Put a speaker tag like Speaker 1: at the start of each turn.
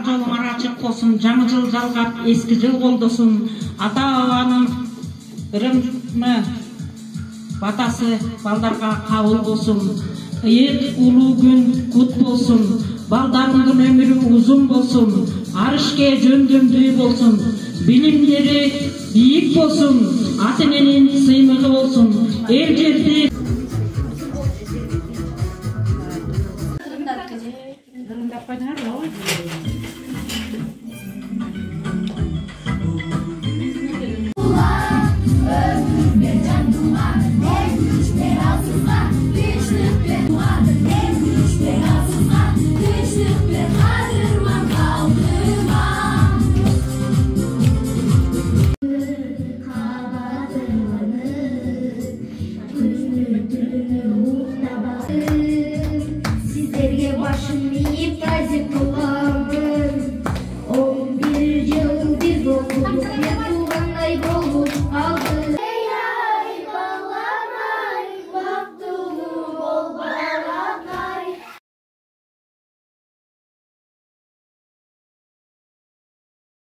Speaker 1: жолуңар ачык болсун, жаңы жыл жалгап, эски жыл колдосун. Ата-бабанын ырымы батасы балдарга кабыл болсун. Ыйык улуу күн кут болсун. Балдарыңдын өмүрү узун болсун. Арышке жөндөмдүү болсун. Билимдери бийик болсун. Ата-эненин сыймыгы болсун. Эл жерди
Speaker 2: bir yıl bir doldu, bir tuğanday doldu, aldı.